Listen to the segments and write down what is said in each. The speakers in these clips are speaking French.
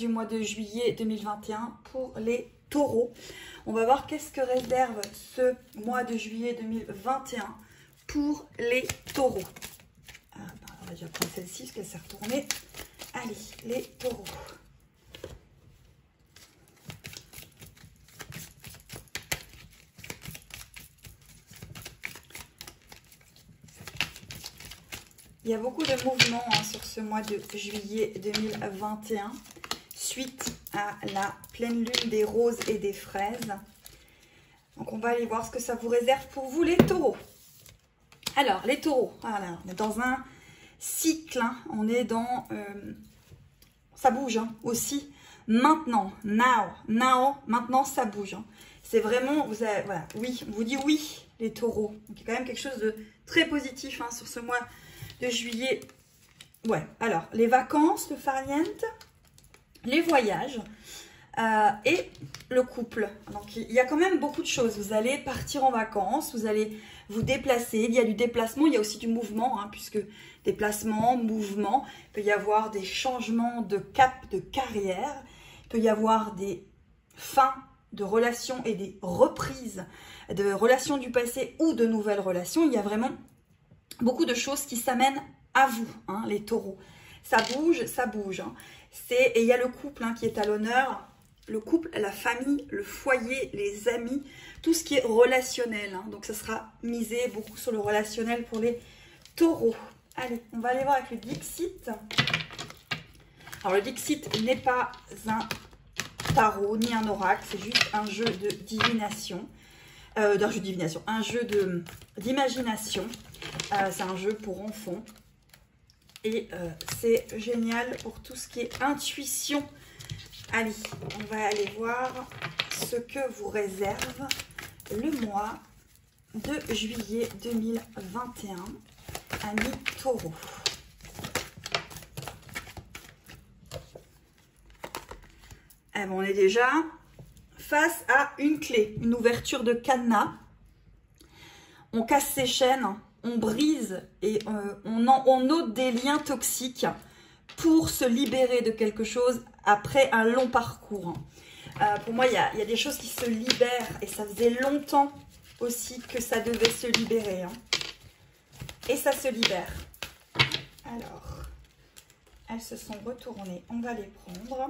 du mois de juillet 2021 pour les taureaux. On va voir qu'est-ce que réserve ce mois de juillet 2021 pour les taureaux. On va déjà prendre celle-ci parce qu'elle s'est retournée. Allez, les taureaux. Il y a beaucoup de mouvements sur ce mois de juillet 2021 suite à la pleine lune des roses et des fraises. Donc on va aller voir ce que ça vous réserve pour vous les taureaux. Alors les taureaux, voilà, on est dans un cycle, hein, on est dans... ça bouge hein, aussi. Maintenant, now, maintenant ça bouge. Hein. C'est vraiment, vous avez, voilà, oui, on vous dit oui les taureaux. Donc il y a quand même quelque chose de très positif hein, sur ce mois de juillet. Ouais, alors les vacances, le farniente, les voyages et le couple. Donc il y a quand même beaucoup de choses. Vous allez partir en vacances, vous allez vous déplacer. Il y a du déplacement, il y a aussi du mouvement, hein, puisque déplacement, mouvement, il peut y avoir des changements de cap, de carrière, il peut y avoir des fins de relations et des reprises de relations du passé ou de nouvelles relations. Il y a vraiment beaucoup de choses qui s'amènent à vous, hein, les taureaux. Ça bouge, ça bouge. Hein. Et il y a le couple hein, qui est à l'honneur. Le couple, la famille, le foyer, les amis, tout ce qui est relationnel. Hein. Donc, ça sera misé beaucoup sur le relationnel pour les taureaux. Allez, on va aller voir avec le Dixit. Alors, le Dixit n'est pas un tarot ni un oracle. C'est juste un jeu de divination. Un jeu d'imagination. C'est un jeu pour enfants. Et c'est génial pour tout ce qui est intuition. Allez, on va aller voir ce que vous réserve le mois de juillet 2021, amis taureaux. Eh ben, on est déjà face à une clé, une ouverture de cadenas. On casse ses chaînes, on brise et on ôte des liens toxiques pour se libérer de quelque chose après un long parcours. Pour moi, il y a des choses qui se libèrent et ça faisait longtemps aussi que ça devait se libérer. Hein. Et ça se libère. Alors, elles se sont retournées. On va les prendre.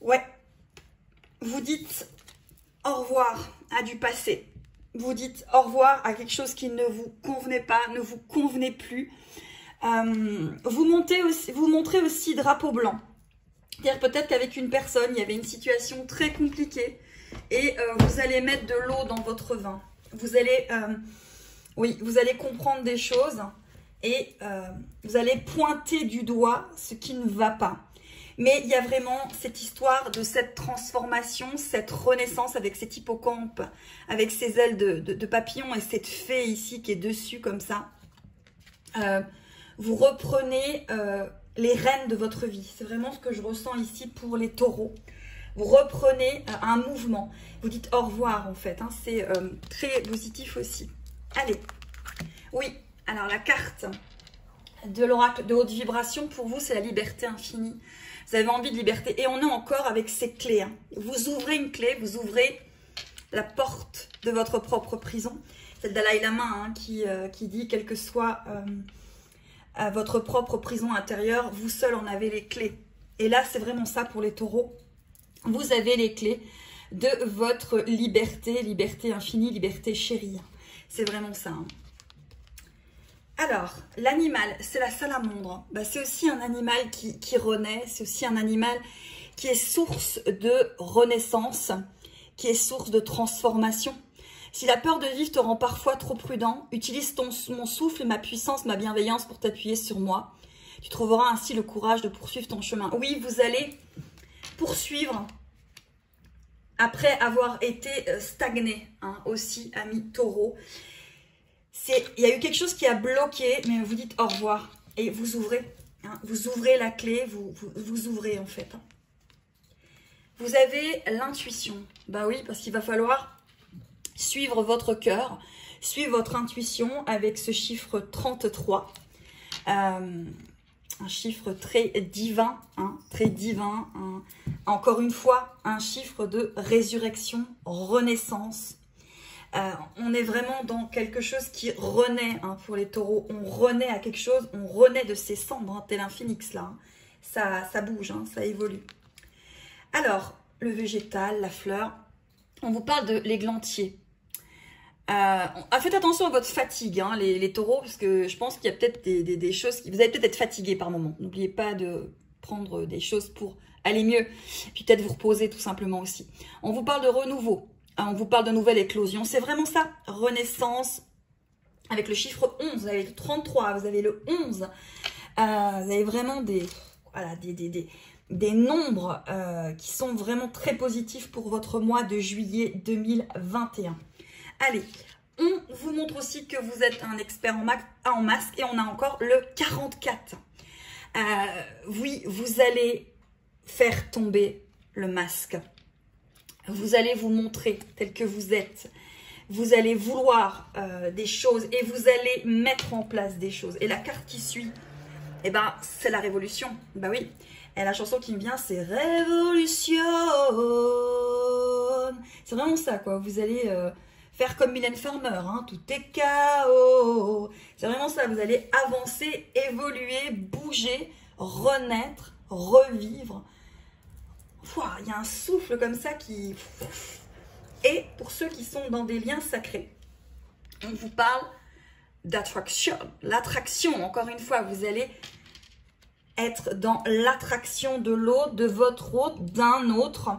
Ouais, vous dites au revoir à du passé. Vous dites au revoir à quelque chose qui ne vous convenait pas, ne vous convenait plus. Vous montrez aussi drapeau blanc. C'est-à-dire peut-être qu'avec une personne, il y avait une situation très compliquée et vous allez mettre de l'eau dans votre vin. Vous allez, vous allez comprendre des choses et vous allez pointer du doigt ce qui ne va pas. Mais il y a vraiment cette histoire de cette transformation, cette renaissance avec cet hippocampe, avec ses ailes de papillon et cette fée ici qui est dessus comme ça. Vous reprenez les rênes de votre vie. C'est vraiment ce que je ressens ici pour les taureaux. Vous reprenez un mouvement. Vous dites au revoir en fait. Hein. C'est très positif aussi. Allez. Oui, alors la carte de l'oracle de haute vibration pour vous, c'est la liberté infinie. Vous avez envie de liberté. Et on est encore avec ces clés. Hein. Vous ouvrez une clé, vous ouvrez la porte de votre propre prison. C'est le Dalai Lama hein, qui dit, quelle que soit votre propre prison intérieure, vous seul en avez les clés. Et là, c'est vraiment ça pour les taureaux. Vous avez les clés de votre liberté, liberté infinie, liberté chérie. C'est vraiment ça. Hein. Alors, l'animal, c'est la salamandre. Bah, c'est aussi un animal qui renaît, c'est aussi un animal qui est source de renaissance, qui est source de transformation. Si la peur de vivre te rend parfois trop prudent, utilise mon souffle et ma puissance, ma bienveillance pour t'appuyer sur moi. Tu trouveras ainsi le courage de poursuivre ton chemin. Oui, vous allez poursuivre après avoir été stagné, hein, aussi, amis taureaux. il y a eu quelque chose qui a bloqué, mais vous dites au revoir et vous ouvrez. Hein, vous ouvrez la clé, vous ouvrez en fait. Vous avez l'intuition. Bah oui, parce qu'il va falloir suivre votre cœur, suivre votre intuition avec ce chiffre 33. Un chiffre très divin, hein, très divin. Hein. Encore une fois, un chiffre de résurrection, renaissance. On est vraiment dans quelque chose qui renaît hein, pour les taureaux. On renaît à quelque chose, on renaît de ses cendres, hein, tel un phénix là. Hein. Ça bouge, hein, ça évolue. Alors, le végétal, la fleur, on vous parle de l'églantier. Faites attention à votre fatigue, hein, les taureaux, parce que je pense qu'il y a peut-être des choses, vous allez peut-être être fatigué par moment. N'oubliez pas de prendre des choses pour aller mieux, puis peut-être vous reposer tout simplement aussi. On vous parle de renouveau. On vous parle de nouvelle éclosion, c'est vraiment ça, renaissance, avec le chiffre 11, vous avez le 33, vous avez le 11, vous avez vraiment des nombres qui sont vraiment très positifs pour votre mois de juillet 2021. Allez, on vous montre aussi que vous êtes un expert en masque et on a encore le 44. Oui, vous allez faire tomber le masque. Vous allez vous montrer tel que vous êtes. Vous allez vouloir des choses et vous allez mettre en place des choses. Et la carte qui suit, eh ben, c'est la révolution. Bah oui. Et la chanson qui me vient, c'est Révolution. C'est vraiment ça, quoi. Vous allez faire comme Mylène Farmer, hein. Tout est chaos. C'est vraiment ça. Vous allez avancer, évoluer, bouger, renaître, revivre. Il y a un souffle comme ça qui... Et pour ceux qui sont dans des liens sacrés, on vous parle d'attraction. L'attraction, encore une fois, vous allez être dans l'attraction de l'autre, de votre autre, d'un autre,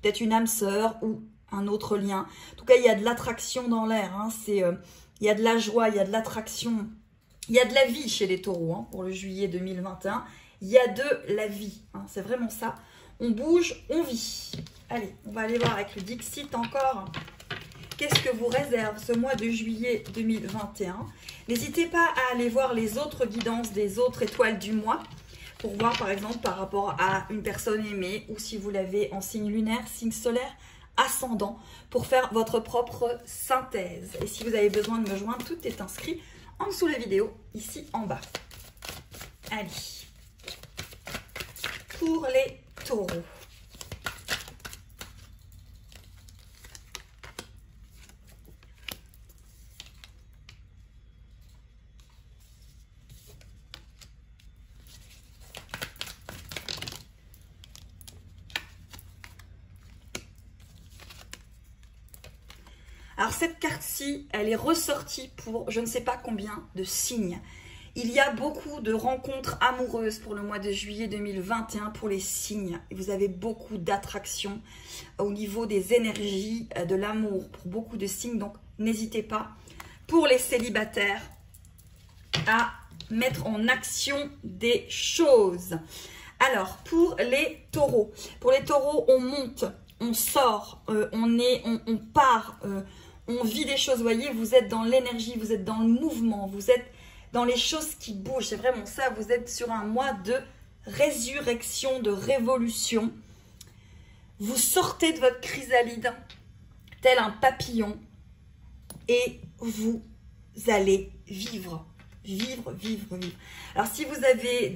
peut-être une âme sœur ou un autre lien. En tout cas, il y a de l'attraction dans l'air. Hein. Il y a de la joie, il y a de l'attraction. Il y a de la vie chez les taureaux hein, pour le juillet 2021. Il y a de la vie. Hein. C'est vraiment ça. On bouge, on vit. Allez, on va aller voir avec le Dixit encore. Qu'est-ce que vous réserve ce mois de juillet 2021? N'hésitez pas à aller voir les autres guidances des autres étoiles du mois pour voir par exemple par rapport à une personne aimée ou si vous l'avez en signe lunaire, signe solaire, ascendant pour faire votre propre synthèse. Et si vous avez besoin de me joindre, tout est inscrit en dessous de la vidéo, ici en bas. Allez, pour les taureaux. Alors cette carte-ci, elle est ressortie pour je ne sais pas combien de signes. Il y a beaucoup de rencontres amoureuses pour le mois de juillet 2021 pour les signes. Et vous avez beaucoup d'attraction au niveau des énergies de l'amour pour beaucoup de signes. Donc n'hésitez pas pour les célibataires à mettre en action des choses. Alors pour les taureaux. Pour les taureaux, on monte, on sort, on part, on vit des choses. Vous voyez, vous êtes dans l'énergie, vous êtes dans le mouvement, vous êtes dans les choses qui bougent. C'est vraiment ça, vous êtes sur un mois de résurrection, de révolution. Vous sortez de votre chrysalide, tel un papillon, et vous allez vivre, vivre, vivre, vivre. Alors, si vous avez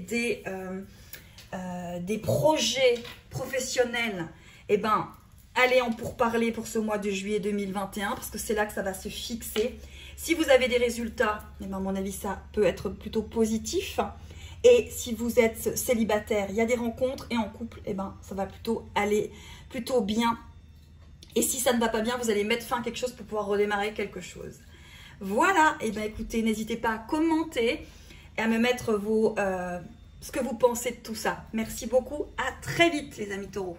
des projets professionnels, eh ben, allez en pourparler pour ce mois de juillet 2021, parce que c'est là que ça va se fixer. Si vous avez des résultats, eh ben, à mon avis, ça peut être plutôt positif. Et si vous êtes célibataire, il y a des rencontres, et en couple, eh ben, ça va plutôt aller plutôt bien. Et si ça ne va pas bien, vous allez mettre fin à quelque chose pour pouvoir redémarrer quelque chose. Voilà, et ben écoutez, n'hésitez pas à commenter et à me mettre ce que vous pensez de tout ça. Merci beaucoup, à très vite les amis taureaux.